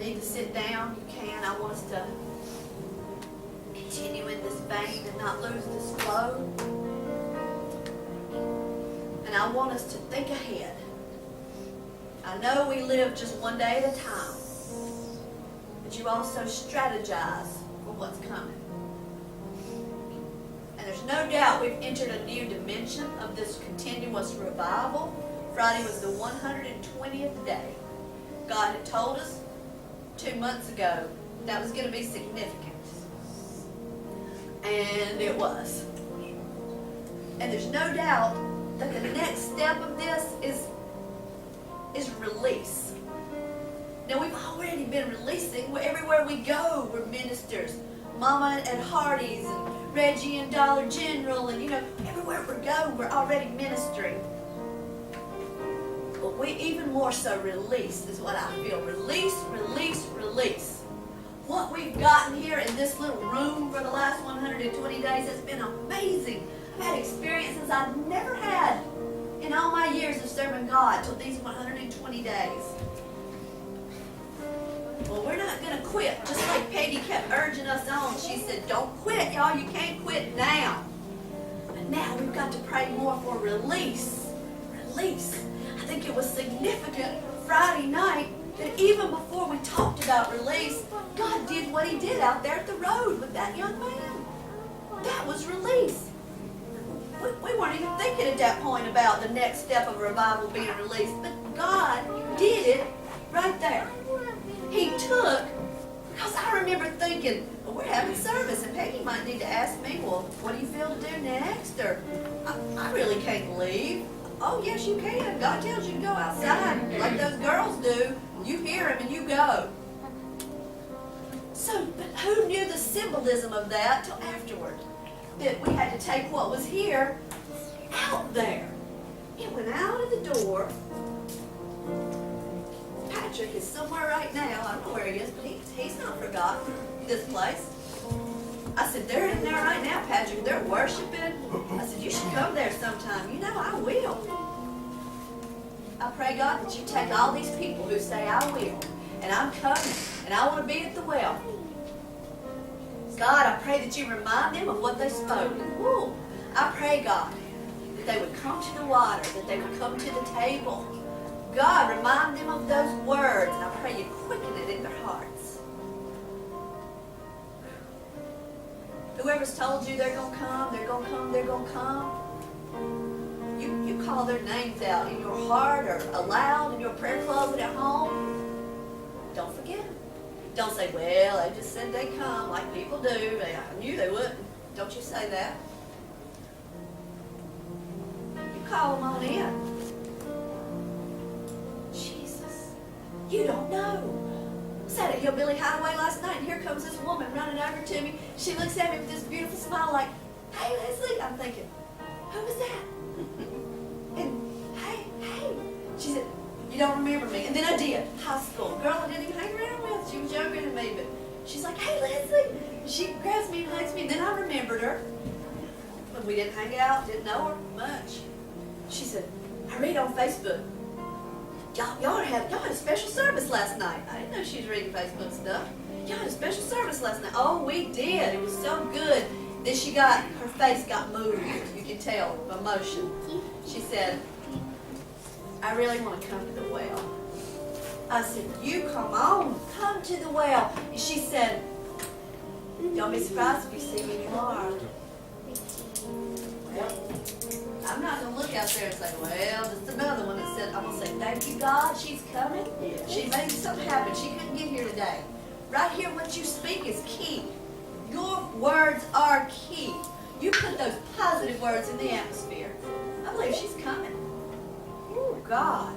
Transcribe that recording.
need to sit down, you can. I want us to continue in this vein and not lose this flow. And I want us to think ahead. I know we live just one day at a time, but you also strategize for what's coming. And there's no doubt we've entered a new dimension of this continuous revival. Friday was the 120th day. God had told us 2 months ago that was going to be significant. And it was. And there's no doubt that the next step of this is release. Now, we've already been releasing. Everywhere we go, we're ministers. Mama at Hardee's and Reggie and Dollar General, and everywhere we go, we're already ministering. But we even more so release is what I feel. Release, release, release. What we've gotten here in this little room for the last 120 days has been amazing. I've had experiences I've never had in all my years of serving God till these 120 days. Well, we're not going to quit. Just like Peggy kept urging us on. She said, don't quit, y'all. You can't quit now. But now we've got to pray more for release. Release. I think it was significant Friday night that even before we talked about release, God did what he did out there at the road with that young man. That was release. We weren't even thinking at that point about the next step of revival being released, but God did it right there. He took, because I remember thinking, well, we're having service, and Peggy might need to ask me, well, what do you feel to do next? Or, I really can't leave. Oh, yes, you can. God tells you to go outside like those girls do. You hear him and you go. So, but who knew the symbolism of that till afterward? That we had to take what was here out there. It went out of the door. Patrick is somewhere right now. I don't know where he is, but he's not forgotten this place. I said, they're in there right now, Patrick. They're worshiping. I said, you should come there sometime. I will. I pray, God, that you take all these people who say, I will, and I'm coming, and I want to be at the well. God, I pray that you remind them of what they spoke. Woo. I pray, God, that they would come to the water, that they would come to the table. God, remind them of those words, and I pray you quicken it in their hearts. Whoever's told you they're going to come, they're going to come, they're going to come, you call their names out in your heart or aloud in your prayer closet at home. Don't forget them. Don't say, well, they just said they come like people do. I knew they wouldn't. Don't you say that. You call them on in. Jesus, you don't know. I sat at Hillbilly Hideaway last night, and here comes this woman running over to me. She looks at me with this beautiful smile like, hey, Leslie. I'm thinking, who was that? And, hey. She said, you don't remember me. And then I did. High school. Girl I didn't even hang around with. She was younger than me, but she's like, hey, Leslie. And she grabs me and hugs me. And then I remembered her. But we didn't hang out, didn't know her much. She said, I read on Facebook. Y'all had a special service last night. I didn't know she was reading Facebook stuff. Y'all had a special service last night. Oh, we did. It was so good. Then her face got moved. You could tell, emotion. She said, I really want to come to the well. I said, you come on, come to the well. And she said, don't be surprised if you see me tomorrow. Well, I'm not going to look out there and say, well, just another one that said, I'm going to say, thank you, God, she's coming. She made something happen. She couldn't get here today. Right here, what you speak is key. Your words are key. You put those positive words in the atmosphere. I believe she's coming. Oh, God.